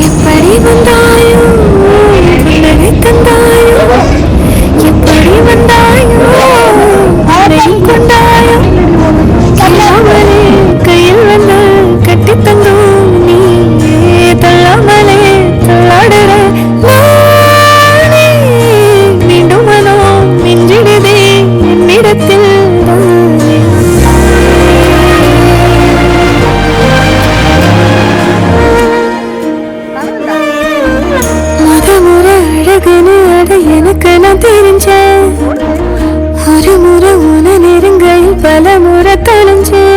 எப்படி வந்தாயோ புன்னகை தந்தாயோ, எப்படி வந்தாயோ அதை கொண்டாயோ, தள்ளாமலே கையில் வந்து கட்டி தந்தோ நீ, தள்ளாமலே தள்ளாடுற நானே, மீண்டும் மனோ மிஞ்சிடுதே என்னிடத்தில் மதமுறை அழகுன்னு அட எனக்கு நான் தெரிஞ்சேன், ஒரு முறை உன நெருங்கையில் பல முறை தொலைஞ்சேன்.